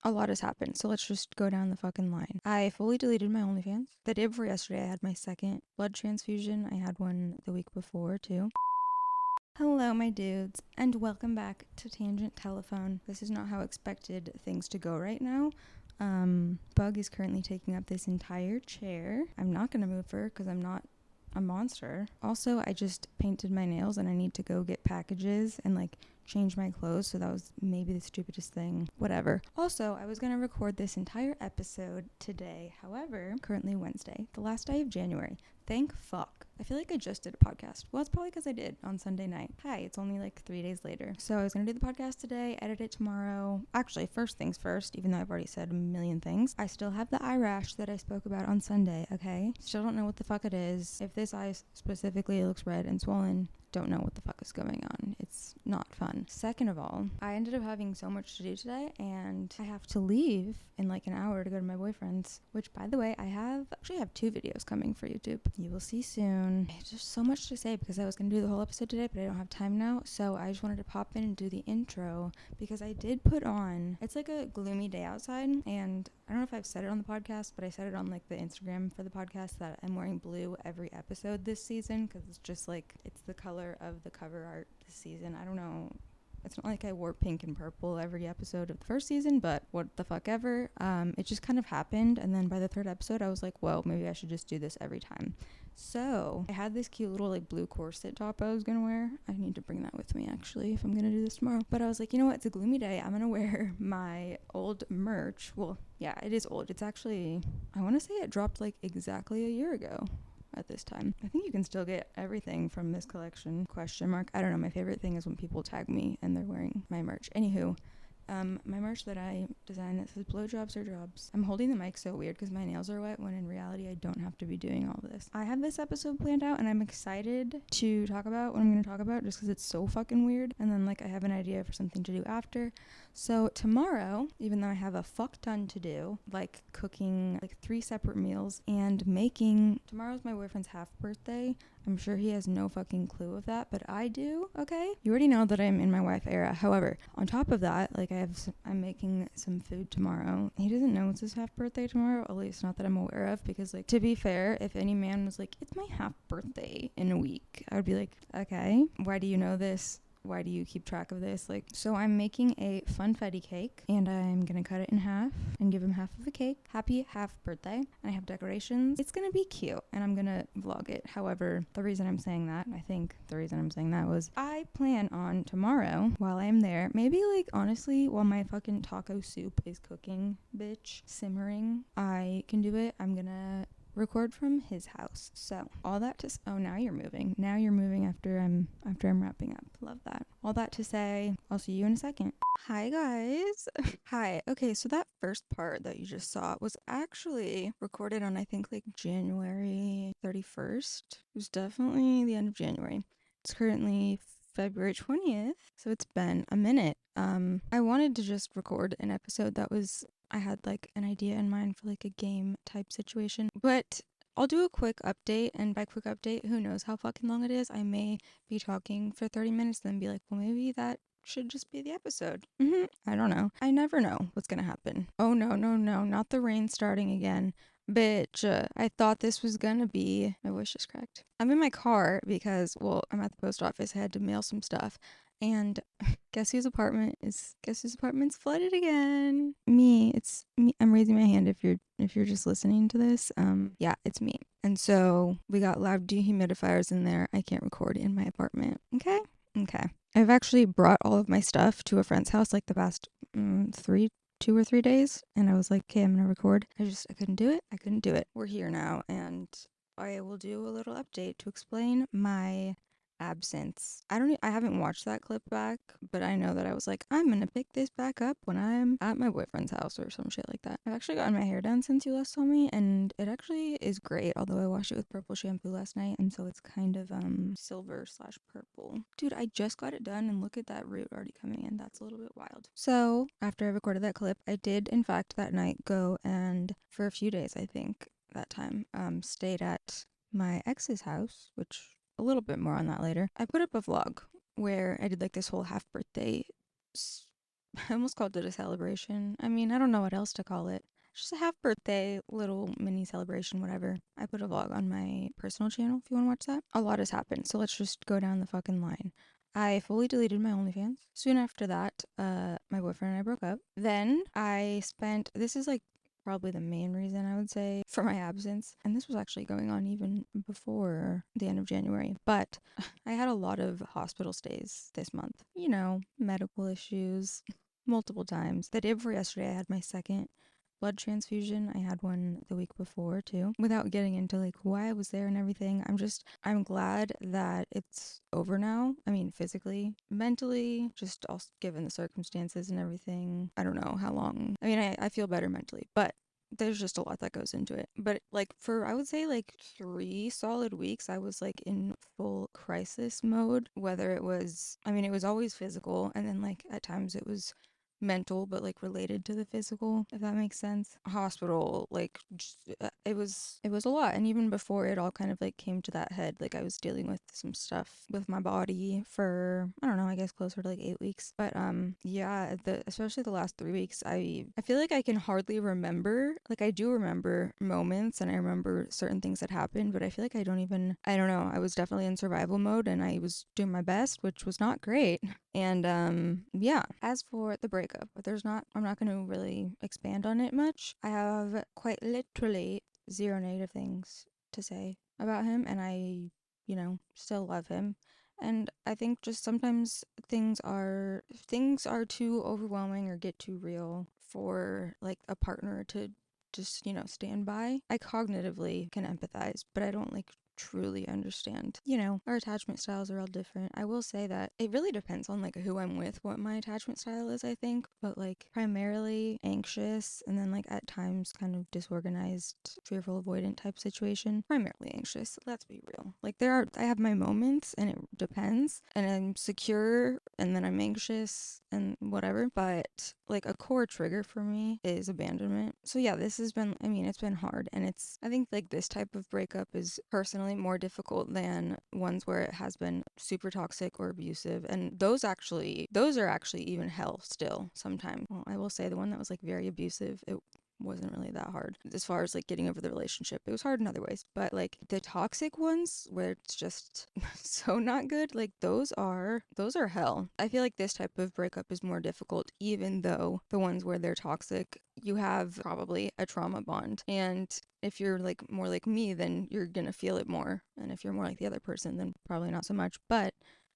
A lot has happened, so let's just go down the fucking line. I fully deleted my OnlyFans. The day before yesterday, I had my second blood transfusion. I had one the week before, too. Hello, my dudes, and welcome back to Tangent Telephone. This is not how I expected things to go right now. Bug is currently taking up this entire chair. I'm not gonna move her because I'm not a monster. Also, I just painted my nails and I need to go get packages and change my clothes, so that was maybe the stupidest thing. Whatever. Also, I was gonna record this entire episode today. However, currently Wednesday, the last day of January. Thank fuck. I feel like I just did a podcast. Well, it's probably because I did on Sunday night. Hi, it's only 3 days later. So I was going to do the podcast today, edit it tomorrow. Actually, first things first, even though I've already said a million things, I still have the eye rash that I spoke about on Sunday, okay? Still don't know what the fuck it is. If this eye specifically looks red and swollen, don't know what the fuck is going on. It's not fun. Second of all, I ended up having so much to do today, and I have to leave in an hour to go to my boyfriend's, which, by the way, I actually have 2 videos coming for YouTube. You will see soon. There's just so much to say because I was going to do the whole episode today, but I don't have time now, so I just wanted to pop in and do the intro because I did put on, it's a gloomy day outside, and I don't know if I've said it on the podcast, but I said it on the Instagram for the podcast that I'm wearing blue every episode this season because it's just it's the color of the cover art this season. I don't know. It's not like I wore pink and purple every episode of the first season, but what the fuck ever. It just kind of happened, and then by the 3rd episode, I was like, well, maybe I should just do this every time. So I had this cute little blue corset top I was gonna wear. I need to bring that with me actually if I'm gonna do this tomorrow. But I was like, you know what? It's a gloomy day. I'm gonna wear my old merch. Well, yeah, it is old. It's actually, I want to say it dropped exactly a year ago. At this time, I think you can still get everything from this collection, ? I don't know. My favorite thing is when people tag me and they're wearing my merch. Anywho, my merch that I designed that says blowjobs are jobs. I'm holding the mic so weird because my nails are wet when in reality I don't have to be doing all this. I have this episode planned out and I'm excited to talk about what I'm going to talk about just because it's so fucking weird. And then I have an idea for something to do after. So tomorrow, even though I have a fuck ton to do, cooking 3 separate meals and tomorrow's my boyfriend's half birthday. I'm sure he has no fucking clue of that, but I do, okay? You already know that I'm in my wife era. However, on top of that, I'm making some food tomorrow. He doesn't know it's his half birthday tomorrow, at least not that I'm aware of, because to be fair, if any man was it's my half birthday in a week, I would be like, okay, why do you know this? Why do you keep track of this? So I'm making a funfetti cake and I'm gonna cut it in half and give him half of the cake. Happy half birthday. And I have decorations. It's gonna be cute and I'm gonna vlog it. However, the reason I'm saying that was I plan on tomorrow while I'm there, maybe honestly while my fucking taco soup is cooking, bitch, simmering, I can do it. I'm gonna record from his house. So all that to now you're moving after I'm wrapping up. Love that. All that to say, I'll see you in a second. Hi guys. Hi. Okay, so that first part that you just saw was actually recorded on I think January 31st. It was definitely the end of January. It's currently February 20th, so it's been a minute. I wanted to just record an episode that was I had an idea in mind for a game type situation, but I'll do a quick update, and by quick update, who knows how fucking long it is. I may be talking for 30 minutes, then be like, well, maybe that should just be the episode. I don't know. I never know what's gonna happen. Oh no, not the rain starting again. Bitch, I thought this was gonna be. My voice just cracked. I'm in my car because, well, I'm at the post office. I had to mail some stuff. And guess whose apartment's flooded again? Me. It's me. I'm raising my hand if you're just listening to this. Yeah, it's me. And so we got loud dehumidifiers in there. I can't record in my apartment. Okay. I've actually brought all of my stuff to a friend's house the past 2 or 3 days, and I was like, okay, I'm gonna record. I couldn't do it. We're here now, and I will do a little update to explain my absence. I haven't watched that clip back, but I know that I was like, I'm gonna pick this back up when I'm at my boyfriend's house or some shit like that. I've actually gotten my hair done since you last saw me, and it actually is great, although I washed it with purple shampoo last night, and so it's kind of silver/purple. Dude, I just got it done, and look at that root already coming in. That's a little bit wild. So after I recorded that clip, I did in fact that night go and for a few days, I think that time, stayed at my ex's house, which a little bit more on that later. I put up a vlog where I did this whole half birthday I almost called it a celebration. I mean, I don't know what else to call it. Just a half birthday, little mini celebration, whatever. I put a vlog on my personal channel if you want to watch that. A lot has happened, so let's just go down the fucking line. I fully deleted my OnlyFans. Soon after that, my boyfriend and I broke up. Then I spent, this is like probably the main reason I would say for my absence. And this was actually going on even before the end of January. But I had a lot of hospital stays this month. You know, medical issues multiple times. The day before yesterday, I had my second blood transfusion. I had one the week before too. Without getting into like why I was there and everything, I'm glad that it's over now. I mean, physically, mentally, just also given the circumstances and everything. I don't know how long. I mean, I feel better mentally, but there's just a lot that goes into it. But like for I would say like 3 solid weeks, I was like in full crisis mode. Whether it was, I mean, it was always physical, and then like at times it was mental, but like related to the physical, if that makes sense. Hospital, like it was a lot. And even before it all kind of like came to that head, like I was dealing with some stuff with my body for I don't know, I guess closer to like 8 weeks. But yeah, especially the last 3 weeks, I feel like I can hardly remember. Like I do remember moments and I remember certain things that happened, but I feel like I don't know. I was definitely in survival mode and I was doing my best, which was not great. And yeah, as for the breakup, I'm not going to really expand on it much. I have quite literally zero negative things to say about him, and still love him. And I think just sometimes things are too overwhelming or get too real for like a partner to just, stand by. I cognitively can empathize, but I don't like truly understand. Our attachment styles are all different. I will say that it really depends on like who I'm with, what my attachment style is, I think, but like primarily anxious and then like at times kind of disorganized, fearful avoidant type situation. Primarily anxious. Let's be real. Like I have my moments and it depends and I'm secure and then I'm anxious and whatever, but like a core trigger for me is abandonment. So yeah, this has been, I mean, it's been hard and I think like this type of breakup is personally more difficult than ones where it has been super toxic or abusive. And those are actually even hell still sometimes. Well, I will say the one that was like very abusive, it wasn't really that hard as far as like getting over the relationship. It was hard in other ways, but like the toxic ones where it's just so not good, like those are hell. I feel like this type of breakup is more difficult, even though the ones where they're toxic, you have probably a trauma bond. And if you're like more like me, then you're gonna feel it more. And if you're more like the other person, then probably not so much. But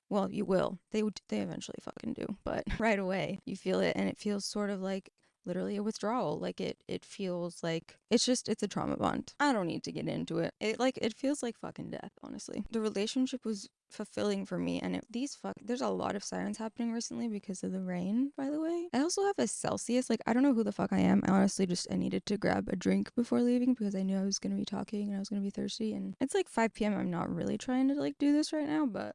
well, you will. They eventually fucking do. But right away, you feel it, and it feels sort of like literally a withdrawal. Like it feels like it's a trauma bond. I don't need to get into it. It feels like fucking death, honestly. The relationship was fulfilling for me, and there's a lot of sirens happening recently because of the rain, by the way. I also have a Celsius. Like I don't know who the fuck I am. I honestly just I needed to grab a drink before leaving because I knew I was gonna be talking and I was gonna be thirsty, and it's like 5 p.m. I'm not really trying to like do this right now, but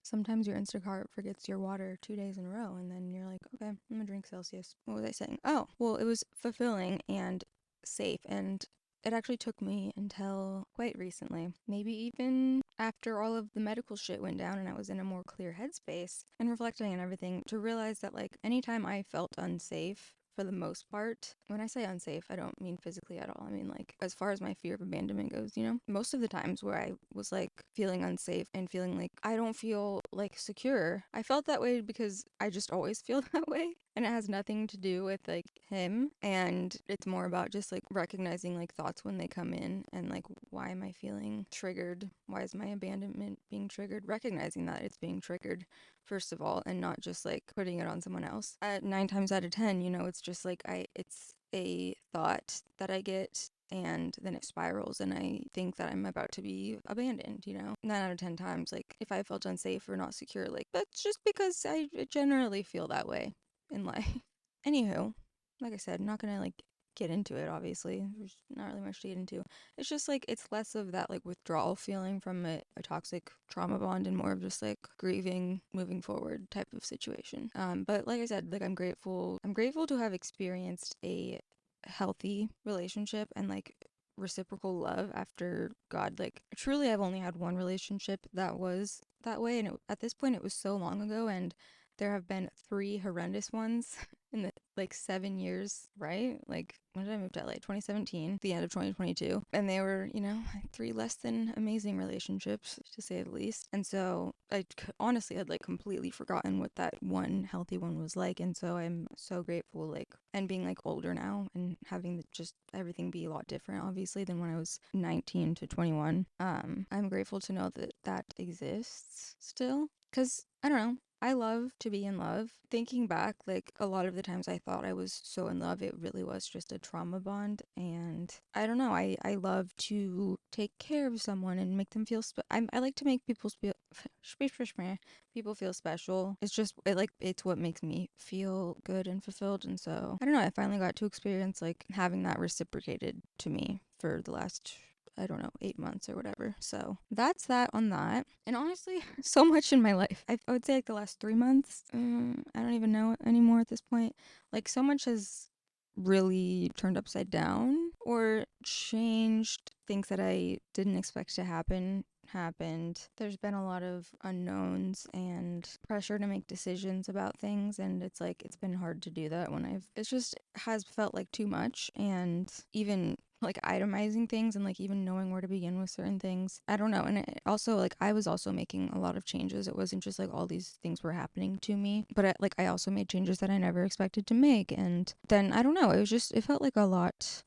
sometimes your Instacart forgets your water 2 days in a row, and then you're like, okay, I'm gonna drink Celsius. What was I saying? Oh, well, it was fulfilling and safe, and it actually took me until quite recently, maybe even after all of the medical shit went down and I was in a more clear headspace and reflecting and everything, to realize that, like, anytime I felt unsafe, for the most part, when I say unsafe, I don't mean physically at all. I mean, like, as far as my fear of abandonment goes, most of the times where I was like feeling unsafe and feeling like I don't feel like secure, I felt that way because I just always feel that way. And it has nothing to do with like him. And it's more about just like recognizing like thoughts when they come in and like, why am I feeling triggered? Why is my abandonment being triggered? Recognizing that it's being triggered first of all, and not just like putting it on someone else. At 9 times out of 10, it's just like it's a thought that I get and then it spirals and I think that I'm about to be abandoned, 9 out of 10 times. Like if I felt unsafe or not secure, like that's just because I generally feel that way in life. Anywho, like I said, I'm not gonna like get into it, obviously. There's not really much to get into. It's just like it's less of that like withdrawal feeling from a toxic trauma bond and more of just like grieving, moving forward type of situation. But like I said, like I'm grateful to have experienced a healthy relationship and like reciprocal love after God. Like truly I've only had one relationship that was that way, and at this point it was so long ago, and there have been 3 horrendous ones in the like 7 years, right? Like when did I move to LA? 2017, the end of 2022. And they were, like 3 less than amazing relationships, to say the least. And so honestly had like completely forgotten what that one healthy one was like. And so I'm so grateful, like, and being like older now and having just everything be a lot different, obviously, than when I was 19 to 21. I'm grateful to know that that exists still. Because, I don't know, I love to be in love. Thinking back, like a lot of the times I thought I was so in love, it really was just a trauma bond. And I don't know, I love to take care of someone and make them feel. I like to make people people feel special. It's just it's what makes me feel good and fulfilled. And so I don't know. I finally got to experience like having that reciprocated to me for the last, I don't know, 8 months or whatever. So that's that on that. And honestly, so much in my life. I would say like the last 3 months. I don't even know anymore at this point. Like so much has really turned upside down or changed. Things that I didn't expect to happen happened. There's been a lot of unknowns and pressure to make decisions about things, and it's like it's been hard to do that when it's just has felt like too much. And even like itemizing things and like even knowing where to begin with certain things, I don't know. And it also, like, I was also making a lot of changes. It wasn't just like all these things were happening to me, but I also made changes that I never expected to make. And then I don't know, it felt like a lot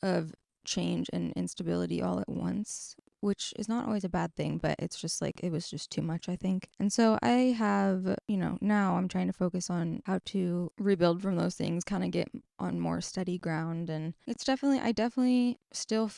of change and instability all at once, which is not always a bad thing, but it's just like it was just too much, I think. And so I have, now I'm trying to focus on how to rebuild from those things, kind of get on more steady ground. And I definitely still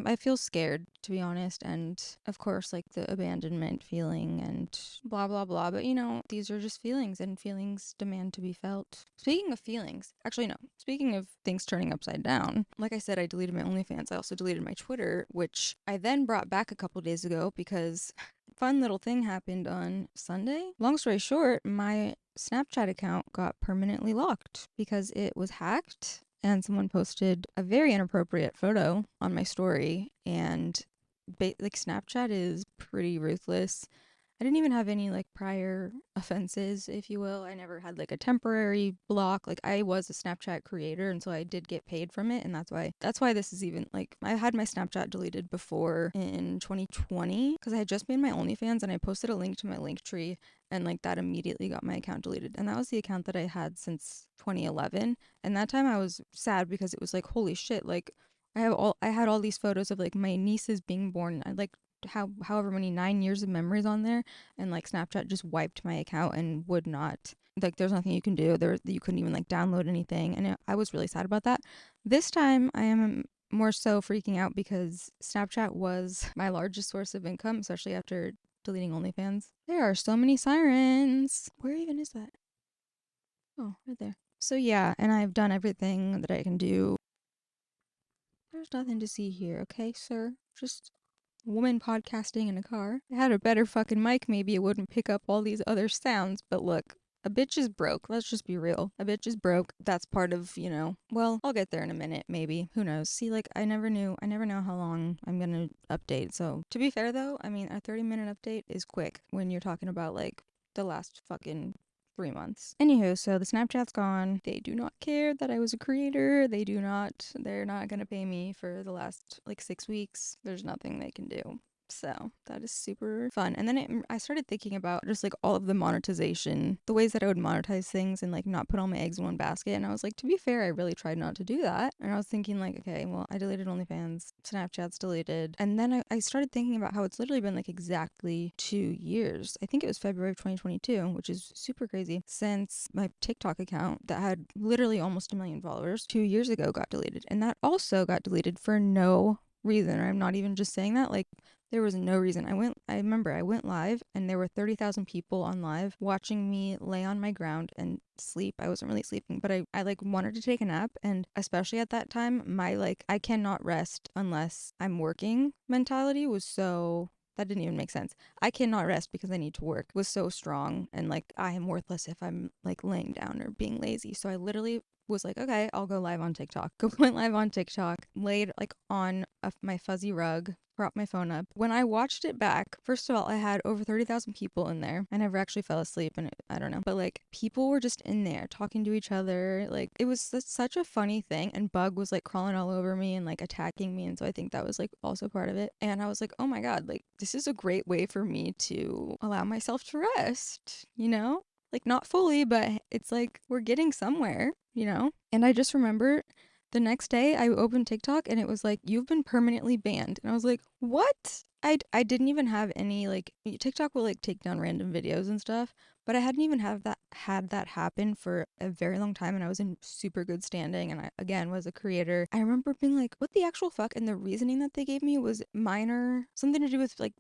I feel scared, to be honest. And of course, like the abandonment feeling and blah, blah, blah. But these are just feelings, and feelings demand to be felt. Speaking of feelings, actually, no, speaking of things turning upside down, like I said, I deleted my OnlyFans. I also deleted my Twitter, which I then brought back a couple days ago because fun little thing happened on Sunday. Long story short, my Snapchat account got permanently locked because it was hacked, and someone posted a very inappropriate photo on my story. And like Snapchat is pretty ruthless. I didn't even have any like prior offenses, if you will. I never had like a temporary block. Like I was a Snapchat creator, and so I did get paid from it, and that's why this is even like I had my Snapchat deleted before in 2020 because I had just made my OnlyFans and I posted a link to my Linktree, and like that immediately got my account deleted. And that was the account that I had since 2011. And that time I was sad because it was like, holy shit, like I had all these photos of like my nieces being born. I like however many 9 years of memories on there, and like Snapchat just wiped my account and would not, like, there's nothing you can do there. You couldn't even like download anything, and I was really sad about that. This time I am more so freaking out because Snapchat was my largest source of income, especially after deleting OnlyFans. There are so many sirens. Where even is that? Oh, right there. So yeah, and I've done everything that I can do. There's nothing to see here, okay, sir? Just woman podcasting in a car. If I had a better fucking mic, maybe it wouldn't pick up all these other sounds. But look, a bitch is broke. Let's just be real. A bitch is broke. That's part of, well, I'll get there in a minute, maybe. Who knows? See, like, I never know how long I'm gonna update. So, to be fair though, I mean, a 30-minute update is quick when you're talking about, like, the last fucking 3 months. Anywho, so the Snapchat's gone. They do not care that I was a creator. They're not gonna pay me for the last like 6 weeks. There's nothing they can do. So that is super fun. And then I started thinking about just like all of the monetization, the ways that I would monetize things and like not put all my eggs in one basket. And I was like, to be fair, I really tried not to do that. And I was thinking like, okay, well, I deleted OnlyFans, Snapchat's deleted. And then I started thinking about how it's literally been like exactly 2 years. I think it was February of 2022, which is super crazy, since my TikTok account that had literally almost 1 million followers 2 years ago got deleted. And that also got deleted for no reason. I'm not even just saying that. Like, there was no reason. I remember I went live and there were 30,000 people on live watching me lay on my ground and sleep. I wasn't really sleeping, but I like wanted to take a nap. And especially at that time, my like, I cannot rest unless I'm working mentality was so, that didn't even make sense. I cannot rest because I need to work was so strong. And like, I am worthless if I'm like laying down or being lazy. So I literally was like, okay, I'll go live on TikTok. Go went live on TikTok, laid like on my fuzzy rug, propped my phone up. When I watched it back, first of all, I had over 30,000 people in there. I never actually fell asleep, and I don't know. But like, people were just in there talking to each other. Like, it was such a funny thing. And Bug was like crawling all over me and like attacking me. And so I think that was like also part of it. And I was like, oh my God, like, this is a great way for me to allow myself to rest, you know? Like, not fully, but it's like we're getting somewhere, you know? And I just remember the next day I opened TikTok and it was like, you've been permanently banned. And I was like, what? I didn't even have any, like, TikTok will like take down random videos and stuff, but I hadn't even had that happen for a very long time, and I was in super good standing, and I again was a creator. I remember being like, what the actual fuck? And the reasoning that they gave me was minor, something to do with like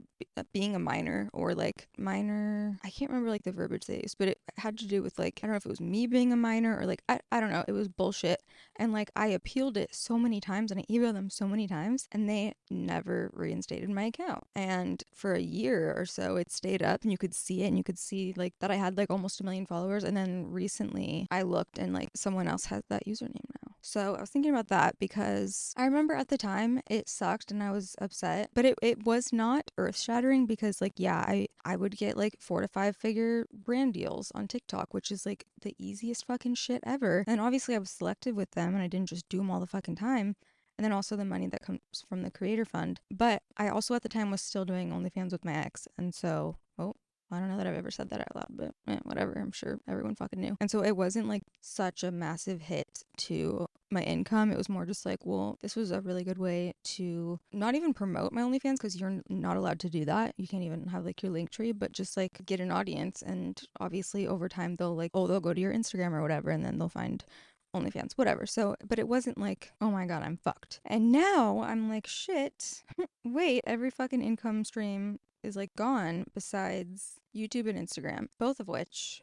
being a minor, or like minor, I can't remember like the verbiage they used, but it had to do with like, I don't know if it was me being a minor or like, I don't know, it was bullshit. And like, I appealed it so many times and I emailed them so many times, and they never reinstated my account. And for a year or so, it stayed up, and you could see it, and you could see like that I had like almost 1 million followers. And then recently I looked and like someone else has that username now. So I was thinking about that because I remember at the time it sucked and I was upset, but it was not earth shattering because like, yeah, I would get like 4 to 5 figure brand deals on TikTok, which is like the easiest fucking shit ever. And obviously I was selective with them and I didn't just do them all the fucking time. And then also the money that comes from the creator fund. But I also at the time was still doing OnlyFans with my ex. And so, oh, I don't know that I've ever said that out loud, but whatever. I'm sure everyone fucking knew. And so it wasn't like such a massive hit to my income. It was more just like, well, this was a really good way to not even promote my OnlyFans, because you're not allowed to do that. You can't even have like your link tree, but just like get an audience. And obviously over time they'll like, oh, they'll go to your Instagram or whatever, and then they'll find OnlyFans, whatever. So, but it wasn't like, oh my God, I'm fucked. And now I'm like, shit, wait, every fucking income stream is like gone besides YouTube and Instagram, both of which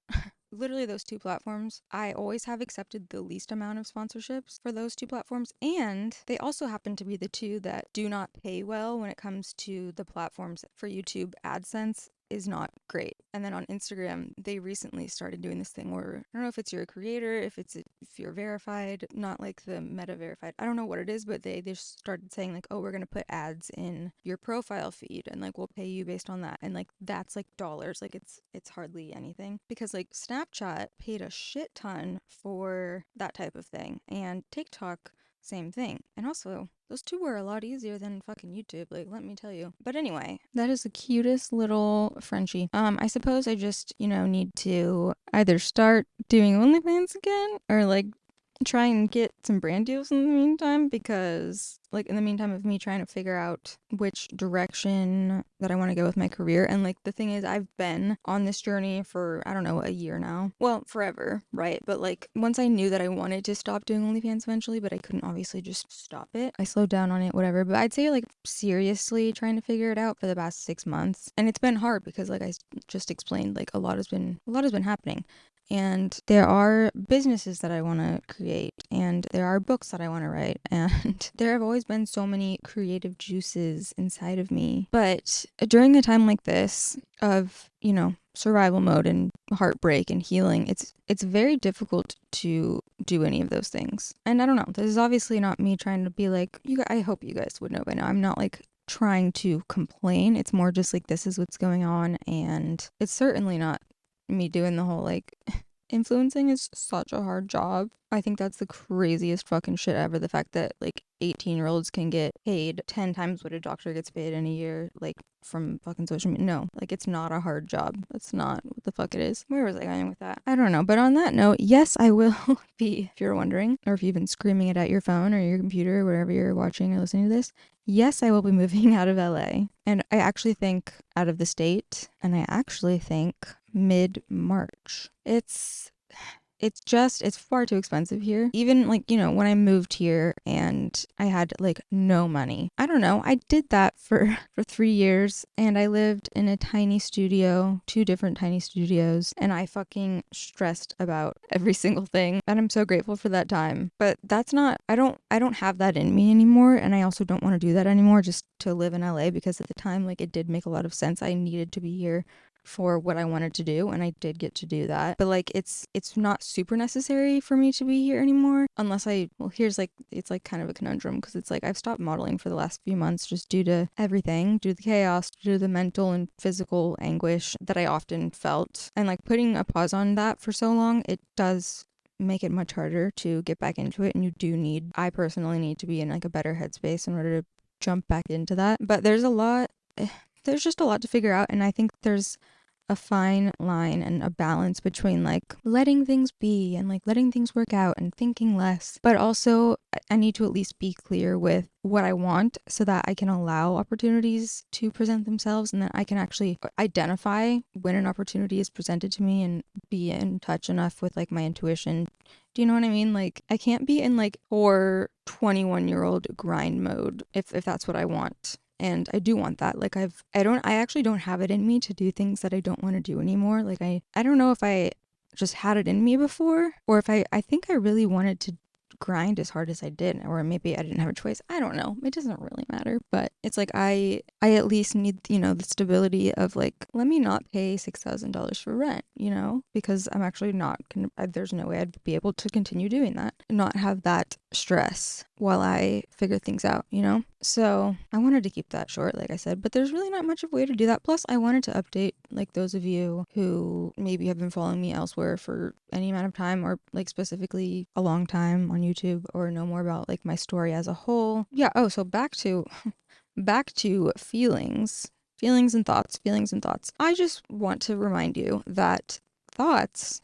literally those two platforms, I always have accepted the least amount of sponsorships for those two platforms. And they also happen to be the two that do not pay well when it comes to the platforms. For YouTube, AdSense is not great. And then on Instagram, they recently started doing this thing where, I don't know if it's you're a creator, if you're verified, not like the meta verified. I don't know what it is, but they just started saying like, oh, we're going to put ads in your profile feed and like we'll pay you based on that. And like that's like dollars. Like it's hardly anything, because like Snapchat paid a shit ton for that type of thing, and TikTok, same thing. And also, those two were a lot easier than fucking YouTube, like, let me tell you. But anyway, that is the cutest little Frenchie. I suppose I just, need to either start doing OnlyFans again, or like try and get some brand deals in the meantime, because like in the meantime of me trying to figure out which direction that I want to go with my career. And like the thing is, I've been on this journey for, I don't know, a year now. Well, forever, right? But like once I knew that I wanted to stop doing OnlyFans eventually, but I couldn't obviously just stop it, I slowed down on it, whatever. But I'd say like seriously trying to figure it out for the past 6 months. And it's been hard because like I just explained, like a lot has been happening. And there are businesses that I want to create, and there are books that I want to write, and there have always been so many creative juices inside of me. But during a time like this of, survival mode and heartbreak and healing, it's very difficult to do any of those things. And I don't know, this is obviously not me trying to be like, I hope you guys would know by now, I'm not like trying to complain. It's more just like, this is what's going on, and it's certainly not me doing the whole like influencing is such a hard job. I think that's the craziest fucking shit ever. The fact that like 18-year-olds can get paid 10 times what a doctor gets paid in a year, like from fucking social media. No, like it's not a hard job. That's not what the fuck it is. Where was I going with that? I don't know. But on that note, yes, I will be, if you're wondering, or if you've been screaming it at your phone or your computer or wherever you're watching or listening to this, yes, I will be moving out of LA. And I actually think out of the state, and I actually think mid-March. It's far too expensive here. Even like, when I moved here and I had like no money. I don't know. I did that for 3 years, and I lived in a tiny studio, 2 different tiny studios, and I fucking stressed about every single thing. And I'm so grateful for that time. But that's not, I don't have that in me anymore, and I also don't want to do that anymore just to live in LA, because at the time like it did make a lot of sense. I needed to be here for what I wanted to do, and I did get to do that. But like it's not super necessary for me to be here anymore unless here's like, it's like kind of a conundrum, because it's like I've stopped modeling for the last few months just due to everything, due to the chaos, due to the mental and physical anguish that I often felt. And like putting a pause on that for so long, it does make it much harder to get back into it, and I personally need to be in like a better headspace in order to jump back into that. But there's just a lot to figure out, and I think there's a fine line and a balance between like letting things be and like letting things work out and thinking less, but also I need to at least be clear with what I want so that I can allow opportunities to present themselves, and that I can actually identify when an opportunity is presented to me and be in touch enough with like my intuition. Do you know what I mean? Like I can't be in like poor 21-year-old grind mode if that's what I want. And I do want that. Like I actually don't have it in me to do things that I don't want to do anymore. Like I don't know if I just had it in me before, or if I think I really wanted to grind as hard as I did, or maybe I didn't have a choice. I don't know. It doesn't really matter, but it's like I at least need, the stability of like, let me not pay $6,000 for rent, because I'm actually not gonna, there's no way I'd be able to continue doing that and not have that stress while I figure things out, So I wanted to keep that short, like I said, but there's really not much of a way to do that. Plus I wanted to update like those of you who maybe have been following me elsewhere for any amount of time, or like specifically a long time on YouTube, or know more about like my story as a whole. Yeah. Oh, so back to feelings and thoughts. I just want to remind you that thoughts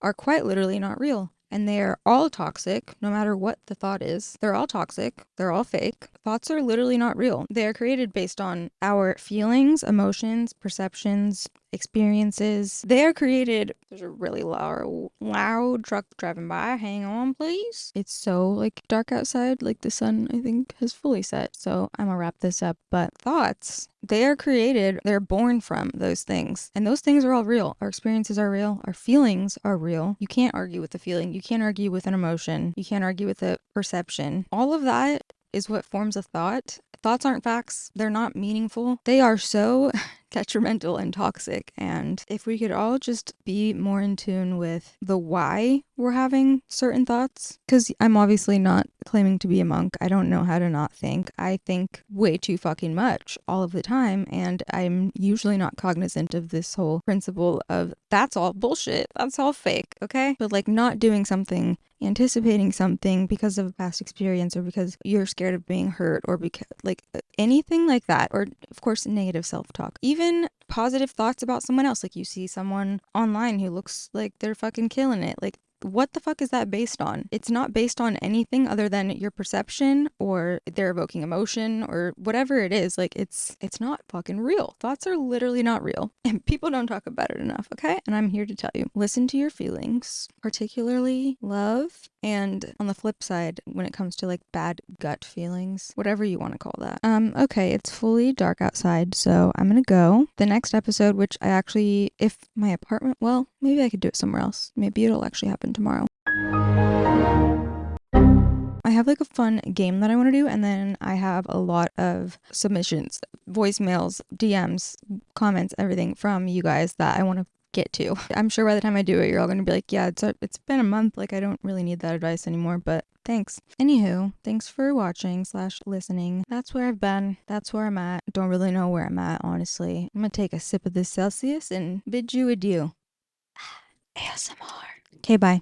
are quite literally not real. And they are all toxic, no matter what the thought is. They're all toxic. They're all fake. Thoughts are literally not real. They are created based on our feelings, emotions, perceptions, experiences. They are created. There's a really loud truck driving by. Hang on, please. It's so like dark outside. Like the sun, I think, has fully set. So I'm gonna wrap this up. But thoughts, they are created, they're born from those things. And those things are all real. Our experiences are real. Our feelings are real. You can't argue with a feeling. You can't argue with an emotion. You can't argue with a perception. All of that is what forms a thought. Thoughts aren't facts. They're not meaningful. They are so detrimental and toxic. And if we could all just be more in tune with the why we're having certain thoughts, because I'm obviously not claiming to be a monk. I don't know how to not think. I think way too fucking much all of the time. And I'm usually not cognizant of this whole principle of that's all bullshit. That's all fake. Okay. But like not doing something, anticipating something because of a past experience, or because you're scared of being hurt, or because like anything like that, or of course negative self-talk, even positive thoughts about someone else. Like you see someone online who looks like they're fucking killing it, like what the fuck is that based on? It's not based on anything other than your perception, or they're evoking emotion, or whatever it is. Like it's not fucking real. Thoughts are literally not real, and people don't talk about it enough. Okay. And I'm here to tell you, listen to your feelings, particularly love. And on the flip side, when it comes to like bad gut feelings, whatever you want to call that. Okay, it's fully dark outside, so I'm gonna go. The next episode, which I actually, if my apartment, well, maybe I could do it somewhere else. Maybe it'll actually happen tomorrow. I have like a fun game that I want to do, and then I have a lot of submissions, voicemails, DMs, comments, everything from you guys that I want to get to. I'm sure by the time I do it, you're all going to be like, yeah, it's been a month. Like, I don't really need that advice anymore, but thanks. Anywho, thanks for watching / listening. That's where I've been. That's where I'm at. Don't really know where I'm at, honestly. I'm going to take a sip of this Celsius and bid you adieu. ASMR. Okay, bye.